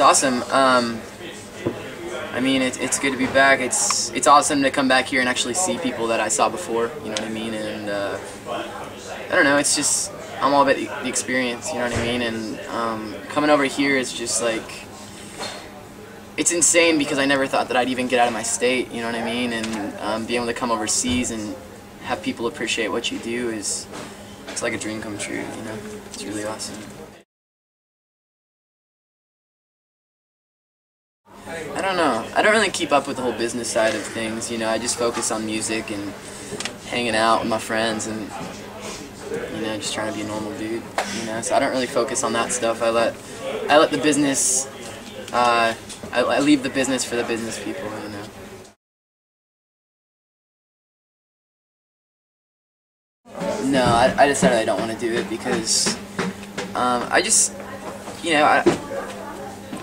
It's awesome. I mean, it's good to be back. It's awesome to come back here and actually see people that I saw before. You know what I mean? And I don't know. It's just I'm all about the experience. You know what I mean? And coming over here is just like it's insane because I never thought that I'd even get out of my state. You know what I mean? And being able to come overseas and have people appreciate what you do it's like a dream come true. You know? It's really awesome. I don't know. I don't really keep up with the whole business side of things, you know. I just focus on music and hanging out with my friends and, you know, just trying to be a normal dude, you know. So I don't really focus on that stuff. I let the business, I leave the business for the business people, you know. No, I decided I don't want to do it because I just, you know,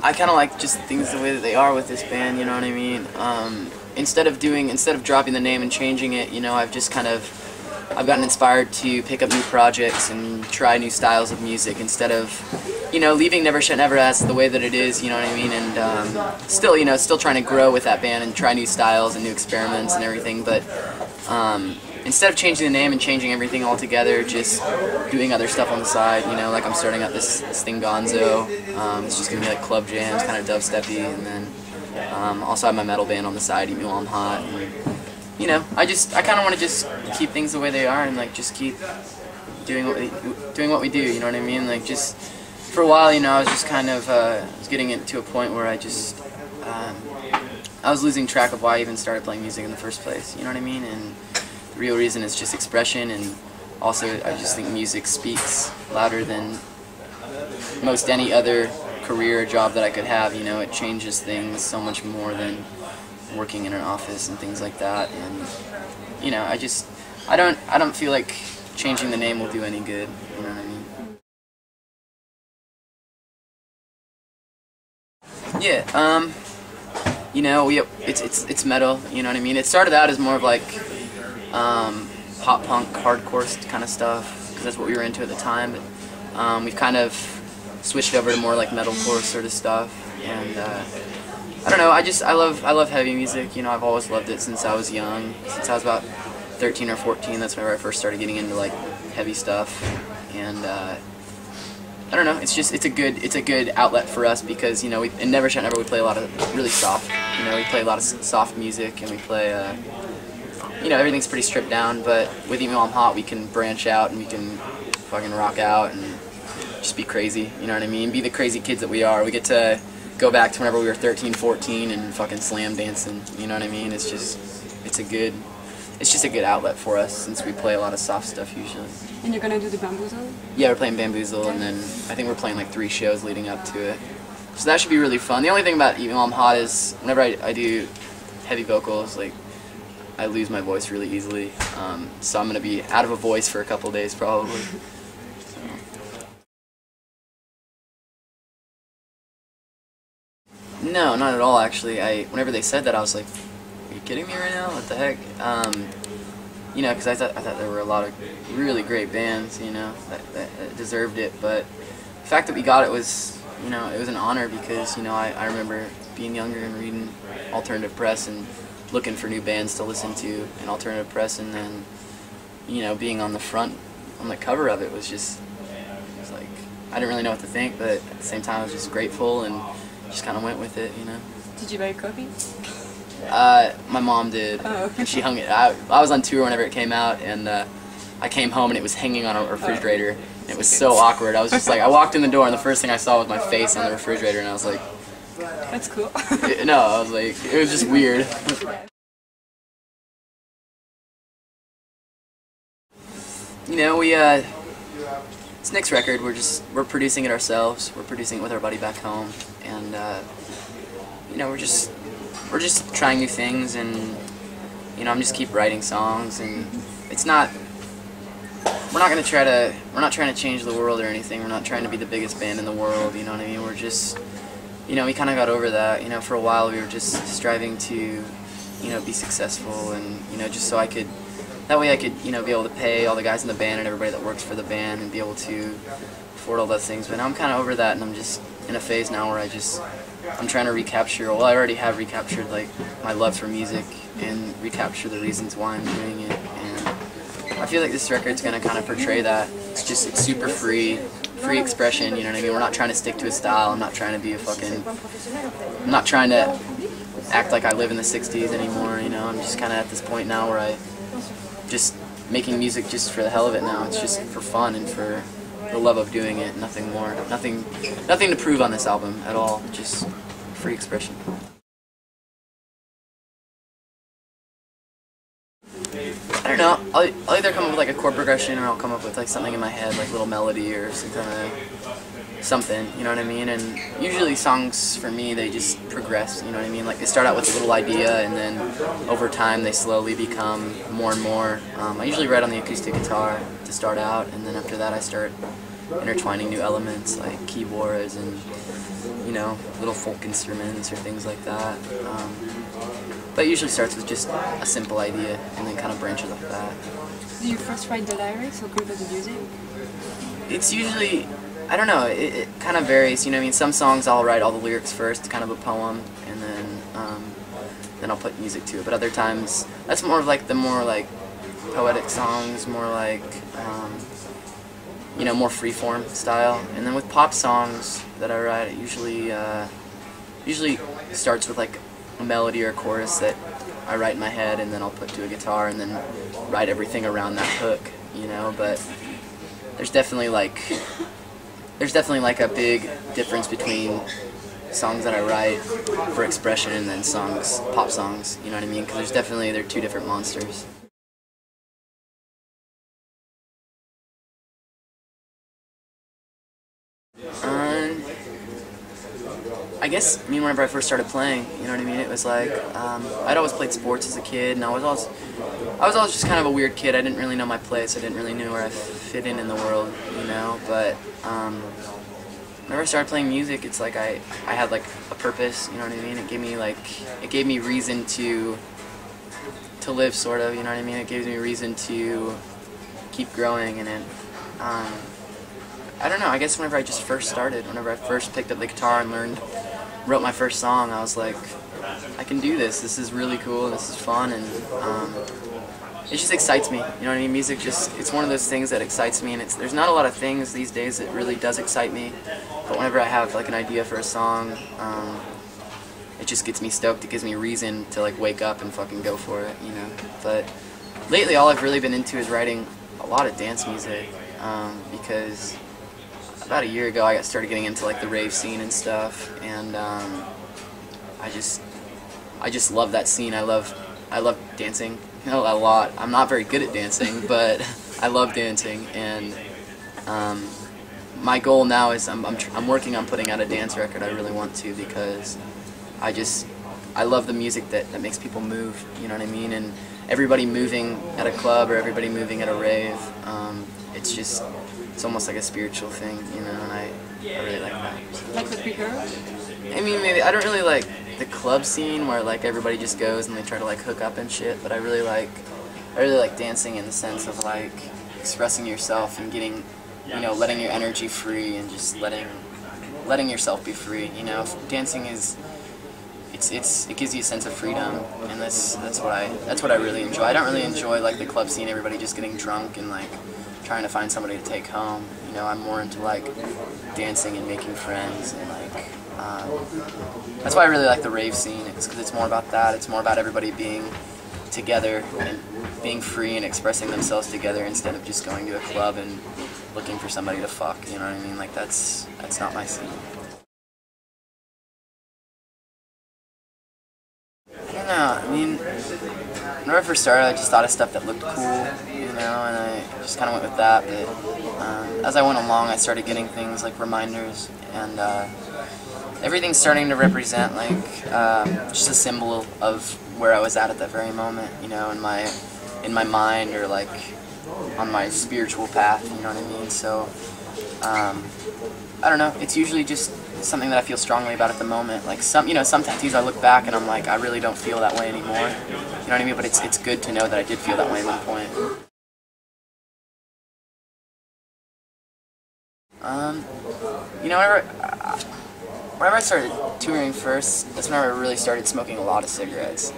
I kind of like just things the way that they are with this band, you know what I mean? Instead of dropping the name and changing it, you know, I've gotten inspired to pick up new projects and try new styles of music instead of, you know, leaving Never Shut Never as the way that it is, you know what I mean? And still, you know, still trying to grow with that band and try new styles and new experiments and everything, but instead of changing the name and changing everything altogether, just doing other stuff on the side, you know, like I'm starting up this thing Gonzo. It's just going to be like club jams, kind of dubsteppy, and then also have my metal band on the side, Eatmewhileimhot. And, you know, I kind of want to just keep things the way they are and like just keep doing what we do, you know what I mean? Like just for a while, you know, I was just kind of was getting it to a point where I just I was losing track of why I even started playing music in the first place, you know what I mean? And the real reason is just expression, and also I just think music speaks louder than most any other career or job that I could have, you know. It changes things so much more than working in an office and things like that, and you know, I don't feel like changing the name will do any good, you know what I mean? Yeah, you know, it's metal, you know what I mean? It started out as more of like pop punk, hardcore kind of stuff, because that's what we were into at the time. But we've kind of switched over to more like metalcore sort of stuff, and I don't know. I love heavy music. You know, I've always loved it since I was young. Since I was about 13 or 14, that's whenever I first started getting into like heavy stuff, and I don't know. It's a good outlet for us because, you know, in Never Shut Never we play a lot of really soft. You know, we play a lot of soft music, and we play. You know, everything's pretty stripped down, but with Eatmewhileimhot we can branch out and we can fucking rock out and just be crazy, you know what I mean? Be the crazy kids that we are. We get to go back to whenever we were 13, 14 and fucking slam dancing, you know what I mean? It's just a good outlet for us since we play a lot of soft stuff usually. And you're gonna do the Bamboozle? Yeah, we're playing Bamboozle, and then I think we're playing like 3 shows leading up to it. So that should be really fun. The only thing about Eatmewhileimhot is whenever I do heavy vocals, like, I lose my voice really easily, so I'm going to be out of a voice for a couple days probably. So. No, not at all actually. Whenever they said that, I was like, are you kidding me right now? What the heck? You know, because I thought there were a lot of really great bands, you know, that deserved it, but the fact that we got it was, you know, it was an honor because, you know, I remember being younger and reading alternative press and looking for new bands to listen to in alternative press, and then, you know, being on the cover of it was like, I didn't really know what to think, but at the same time I was just grateful and just kind of went with it, you know. Did you buy a copy? My mom did. Oh. And she hung it. I was on tour whenever it came out, and I came home and it was hanging on a refrigerator. And it was so awkward. I was just like, I walked in the door and the first thing I saw was my face on the refrigerator, and I was like, that's cool. No, I was like, it was just weird. You know, it's Nick's record. We're producing it ourselves. We're producing it with our buddy back home, and you know, we're just trying new things, and you know, I'm just keep writing songs, and it's not. We're not trying to change the world or anything. We're not trying to be the biggest band in the world. You know what I mean? We're just. You know, we kind of got over that. You know, for a while we were just striving to, you know, be successful, and, you know, just so that way I could, you know, be able to pay all the guys in the band and everybody that works for the band and be able to afford all those things. But now I'm kind of over that, and I'm just in a phase now where I just I'm trying to recapture, well, I already have recaptured like my love for music and recapture the reasons why I'm doing it, and I feel like this record's gonna kind of portray that. It's super free expression, you know what I mean? We're not trying to stick to a style. I'm not trying to be I'm not trying to act like I live in the 60s anymore, you know? I'm just kind of at this point now where I just making music just for the hell of it now. It's just for fun and for the love of doing it, nothing more. Nothing to prove on this album at all, just free expression. I don't know, I'll either come up with like a chord progression or I'll come up with like something in my head, like a little melody or some kind of something, you know what I mean? And usually songs for me, they just progress, you know what I mean? Like they start out with a little idea and then over time they slowly become more and more. I usually write on the acoustic guitar to start out, and then after that I start intertwining new elements like keyboards and, you know, little folk instruments or things like that. But it usually starts with just a simple idea and then kind of branches off that. Do you first write the lyrics or compose the music? It's usually, I don't know, it kind of varies, you know what I mean? Some songs I'll write all the lyrics first, kind of a poem, and then I'll put music to it. But other times, that's more of like the more like poetic songs, more like, you know, more freeform style. And then with pop songs that I write, it usually starts with like a melody or a chorus that I write in my head, and then I'll put to a guitar and then write everything around that hook, you know. But there's definitely like a big difference between songs that I write for expression and then pop songs, you know what I mean? Because they're two different monsters. I guess, I mean, whenever I first started playing, you know what I mean, it was like, I'd always played sports as a kid, and I was always just kind of a weird kid. I didn't really know my place. I didn't really know where I fit in the world, you know, but whenever I started playing music, it's like I had like a purpose, you know what I mean? It gave me reason to live, sort of, you know what I mean? It gave me reason to keep growing, and I don't know, I guess whenever I just first started, whenever I first picked up the guitar and wrote my first song, I was like, I can do this. This is really cool. This is fun, and it just excites me. You know what I mean? Music it's one of those things that excites me, and there's not a lot of things these days that really does excite me. But whenever I have like an idea for a song, it just gets me stoked. It gives me reason to like wake up and fucking go for it, you know. But lately, all I've really been into is writing a lot of dance music, because about a year ago I started getting into like the rave scene and stuff, and I just love that scene. I love dancing, you know, a lot. I'm not very good at dancing, but I love dancing, and my goal now is I'm working on putting out a dance record. I really want to, because I love the music that makes people move, you know what I mean? And everybody moving at a club or everybody moving at a rave, it's almost like a spiritual thing, you know, and I really like that. Like the bigger? I mean, maybe I don't really like the club scene where like everybody just goes and they try to like hook up and shit, but I really like dancing in the sense of like expressing yourself and getting, you know, letting your energy free and just letting yourself be free, you know. Dancing it gives you a sense of freedom, and that's what I really enjoy. I don't really enjoy like the club scene, everybody just getting drunk and like trying to find somebody to take home. You know, I'm more into like dancing and making friends, and like that's why I really like the rave scene. It's because it's more about that. It's more about everybody being together and being free and expressing themselves together instead of just going to a club and looking for somebody to fuck. You know what I mean? Like that's not my scene. I don't know. I mean, when I first started, I just thought of stuff that looked cool, you know, and I just kind of went with that. But as I went along, I started getting things like reminders, and everything's starting to represent like just a symbol of where I was at that very moment, you know, in my mind, or like on my spiritual path, you know what I mean? So I don't know. It's usually just something that I feel strongly about at the moment. Like some tattoos, I look back and I'm like, I really don't feel that way anymore. You know what I mean? But it's good to know that I did feel that way at one point. You know, Whenever I started touring first, that's whenever I really started smoking a lot of cigarettes,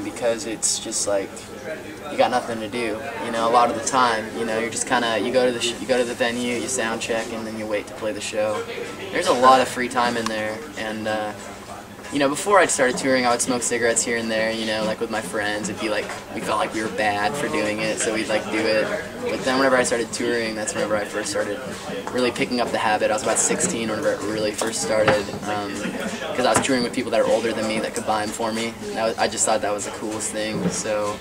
because it's just like you got nothing to do. You know, a lot of the time, you know, you're just kind of you go to the venue, you sound check, and then you wait to play the show. There's a lot of free time in there, and you know, before I started touring, I would smoke cigarettes here and there, you know, like with my friends. It'd be like, we felt like we were bad for doing it, so we'd like do it. But then whenever I started touring, that's whenever I first started really picking up the habit. I was about 16 whenever it really first started, because I was touring with people that are older than me that could buy them for me. I just thought that was the coolest thing. So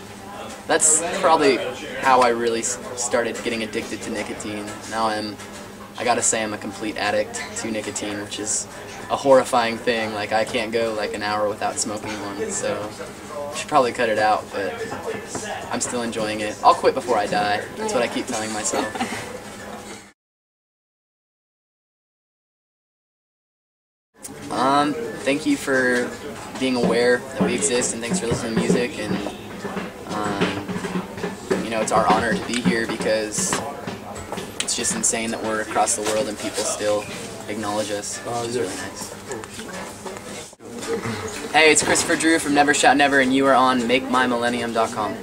that's probably how I really started getting addicted to nicotine. Now I gotta say I'm a complete addict to nicotine, which is a horrifying thing. Like, I can't go like an hour without smoking one, so I should probably cut it out, but I'm still enjoying it. I'll quit before I die. That's what I keep telling myself. Thank you for being aware that we exist, and thanks for listening to music, and you know, it's our honor to be here because it's just insane that we're across the world and people still acknowledge us, which is really nice. Hey, it's Christofer Drew from Never Shout Never, and you are on MakeMyMillenium.com.